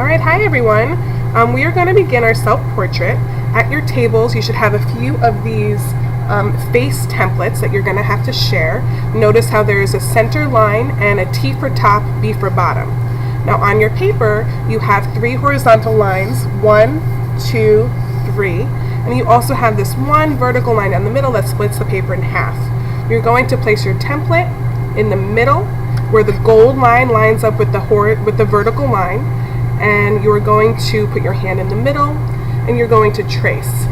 Alright, hi everyone. We are going to begin our self-portrait. At your tables, you should have a few of these face templates that you're going to have to share. Notice how there is a center line and a T for top, B for bottom. Now on your paper, you have 3 horizontal lines, 1, 2, 3, and you also have this one vertical line down the middle that splits the paper in half. You're going to place your template in the middle where the gold line lines up with the vertical line, and you're going to put your hand in the middle and you're going to trace.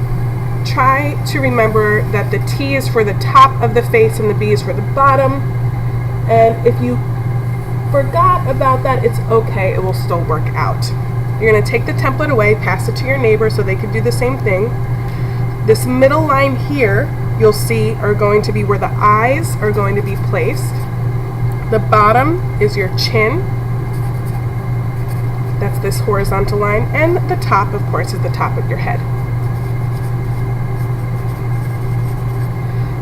Try to remember that the T is for the top of the face and the B is for the bottom, and if you forgot about that, it's okay, it will still work out. You're going to take the template away, pass it to your neighbor so they can do the same thing. This middle line here, you'll see, are going to be where the eyes are going to be placed. The bottom is your chin. That's this horizontal line. And the top, of course, is the top of your head.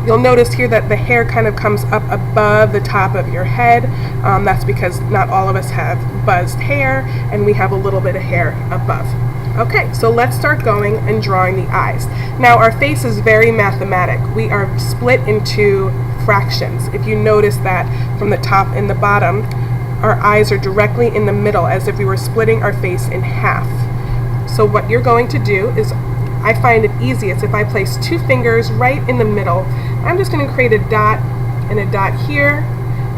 You'll notice here that the hair kind of comes up above the top of your head. That's because not all of us have buzzed hair, and we have a little bit of hair above. Okay, so let's start going and drawing the eyes. Now our face is very mathematic. We are split into fractions. If you notice that from the top and the bottom, our eyes are directly in the middle as if we were splitting our face in half. So what you're going to do is, I find it easiest if I place 2 fingers right in the middle. I'm just going to create a dot and a dot here,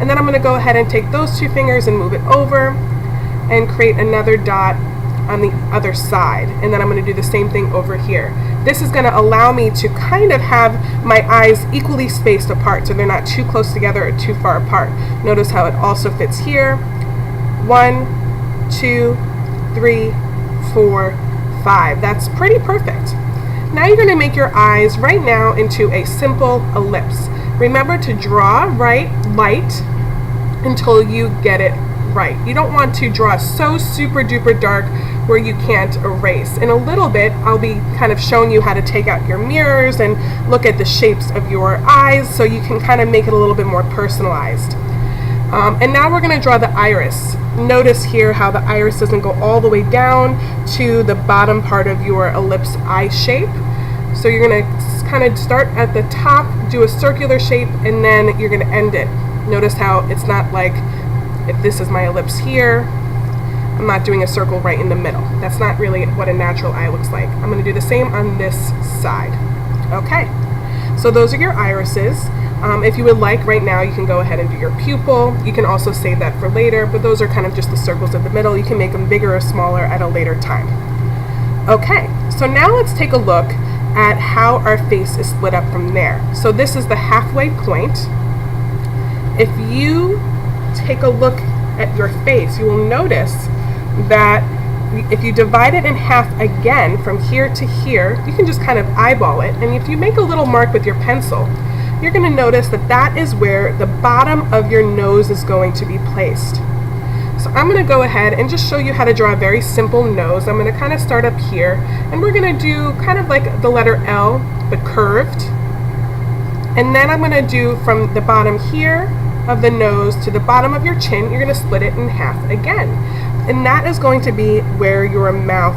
and then I'm going to go ahead and take those 2 fingers and move it over and create another dot on the other side, and then I'm going to do the same thing over here. This is going to allow me to kind of have my eyes equally spaced apart so they're not too close together or too far apart. Notice how it also fits here. 1, 2, 3, 4, 5. That's pretty perfect. Now you're going to make your eyes right now into a simple ellipse. Remember to draw right light until you get it right. You don't want to draw so super duper dark where you can't erase. In a little bit, I'll be kind of showing you how to take out your mirrors and look at the shapes of your eyes so you can kind of make it a little bit more personalized. And now we're going to draw the iris. Notice here how the iris doesn't go all the way down to the bottom part of your ellipse eye shape. So you're going to kind of start at the top, do a circular shape, and then you're going to end it. Notice how it's not like, if this is my ellipse here, I'm not doing a circle right in the middle. That's not really what a natural eye looks like. I'm going to do the same on this side. Okay, so those are your irises. If you would like, right now you can go ahead and do your pupil. You can also save that for later, but those are kind of just the circles in the middle. You can make them bigger or smaller at a later time. Okay, so now let's take a look at how our face is split up from there. So this is the halfway point. If you take a look at your face, you will notice that if you divide it in half again from here to here, you can just kind of eyeball it, and if you make a little mark with your pencil, you're going to notice that that is where the bottom of your nose is going to be placed. So I'm going to go ahead and just show you how to draw a very simple nose. I'm going to kind of start up here, and we're going to do kind of like the letter L but curved, and then I'm going to do from the bottom here of the nose to the bottom of your chin, you're going to split it in half again. And that is going to be where your mouth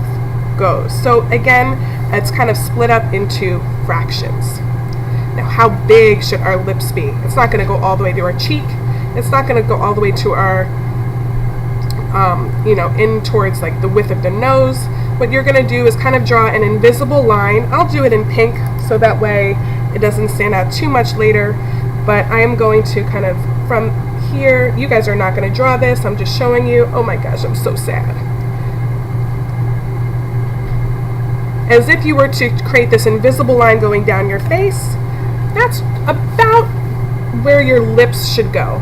goes. So again, it's kind of split up into fractions. Now how big should our lips be? It's not going to go all the way to our cheek. It's not going to go all the way to our, in towards like the width of the nose. What you're going to do is kind of draw an invisible line. I'll do it in pink so that way it doesn't stand out too much later. But I am going to kind of, from here, you guys are not going to draw this, I'm just showing you. Oh my gosh, I'm so sad. As if you were to create this invisible line going down your face, that's about where your lips should go.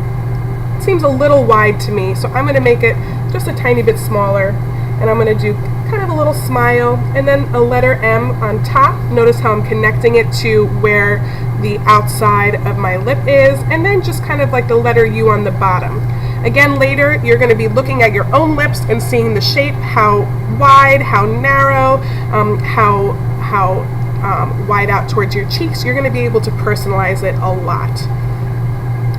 It seems a little wide to me, so I'm going to make it just a tiny bit smaller, and I'm going to do kind of a little smile, and then a letter M on top. Notice how I'm connecting it to where the outside of my lip is, and then just kind of like the letter U on the bottom. Again, later you're going to be looking at your own lips and seeing the shape, how wide, how narrow, how wide out towards your cheeks. You're going to be able to personalize it a lot.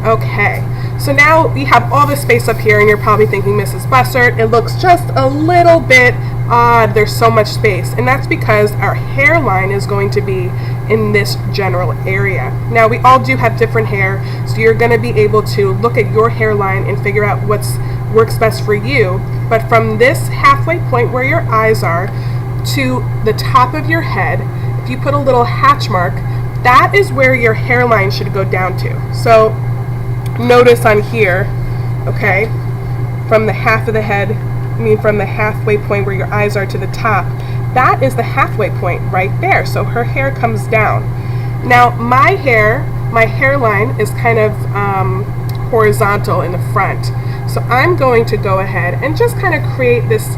Okay, So now we have all this space up here, and you're probably thinking, Mrs. Bussert, it looks just a little bit odd. There's so much space. And that's because our hairline is going to be in this general area. Now, we all do have different hair, so you're going to be able to look at your hairline and figure out what works best for you. But from this halfway point where your eyes are to the top of your head, if you put a little hatch mark, that is where your hairline should go down to. So notice on here, okay, from the half of the head, from the halfway point where your eyes are to the top, that is the halfway point right there. So her hair comes down. Now my hairline is kind of horizontal in the front. So I'm going to go ahead and just kind of create this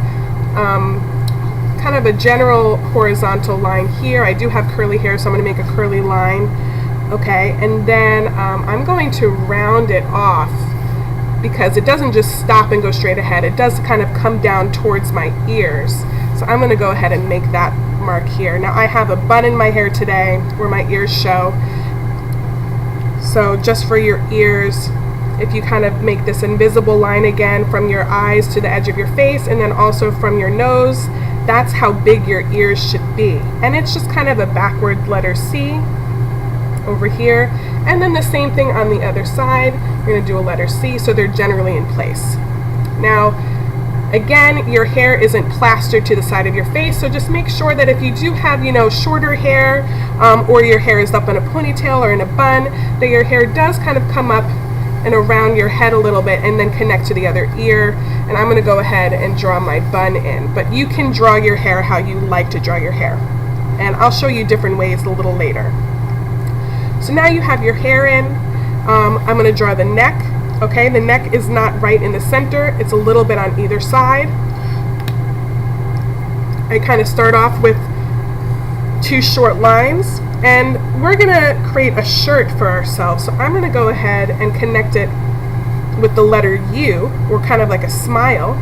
kind of a general horizontal line here. I do have curly hair, so I'm going to make a curly line. Okay, and then I'm going to round it off because it doesn't just stop and go straight ahead. It does kind of come down towards my ears. So I'm going to go ahead and make that mark here. Now I have a bun in my hair today where my ears show. So just for your ears, if you kind of make this invisible line again from your eyes to the edge of your face, and then also from your nose, that's how big your ears should be. And it's just kind of a backward letter C over here, and then the same thing on the other side. We're going to do a letter C, so they're generally in place. Now again, your hair isn't plastered to the side of your face, so just make sure that if you do have, shorter hair, or your hair is up in a ponytail or in a bun, that your hair does kind of come up and around your head a little bit and then connect to the other ear. And I'm going to go ahead and draw my bun in, but you can draw your hair how you like to draw your hair, and I'll show you different ways a little later. So now you have your hair in. I'm going to draw the neck. Okay, the neck is not right in the center. It's a little bit on either side. I kind of start off with 2 short lines, and we're going to create a shirt for ourselves. So I'm going to go ahead and connect it with the letter U, or kind of like a smile.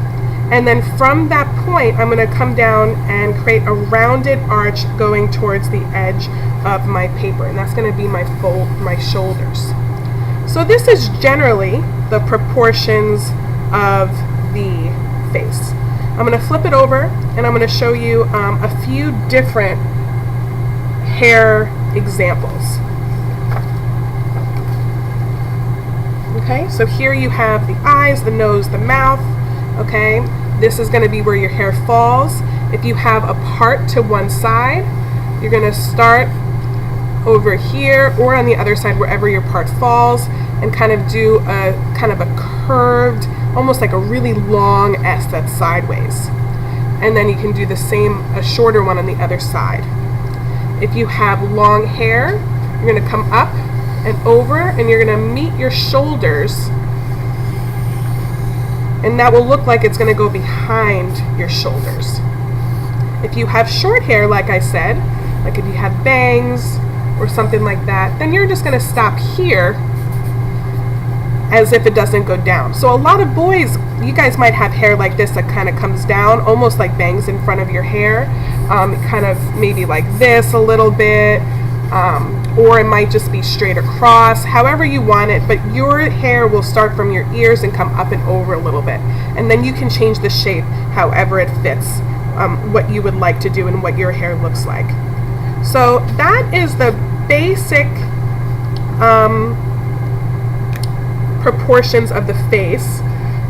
And then from that point, I'm going to come down and create a rounded arch going towards the edge of my paper, and that's going to be my shoulders. So this is generally the proportions of the face. I'm going to flip it over, and I'm going to show you a few different hair examples. Okay, so here you have the eyes, the nose, the mouth. Okay, this is going to be where your hair falls. If you have a part to one side, you're going to start over here or on the other side, wherever your part falls, and kind of do a kind of a curved, almost like a really long S that's sideways. And then you can do the same, a shorter one on the other side. If you have long hair, you're going to come up and over, and you're going to meet your shoulders, and that will look like it's going to go behind your shoulders. If you have short hair, like I said, like if you have bangs or something like that, then you're just going to stop here as if it doesn't go down. So a lot of boys, you guys might have hair like this that kind of comes down, almost like bangs in front of your hair, kind of maybe like this a little bit, or it might just be straight across, however you want it, but your hair will start from your ears and come up and over a little bit, and then you can change the shape however it fits, what you would like to do and what your hair looks like. So that is the basic proportions of the face.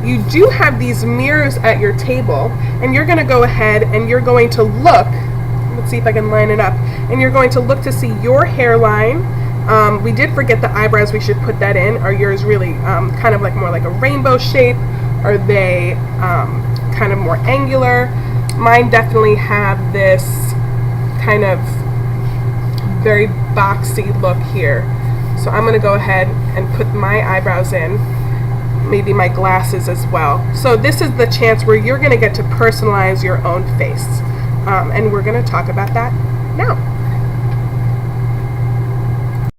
You do have these mirrors at your table, and you're going to go ahead and you're going to look. Let's see if I can line it up. And you're going to look to see your hairline. We did forget the eyebrows. We should put that in. Are yours really kind of like more like a rainbow shape? Are they kind of more angular? Mine definitely have this kind of very boxy look here. So I'm going to go ahead and put my eyebrows in, maybe my glasses as well. So this is the chance where you're going to get to personalize your own face. And we're going to talk about that now.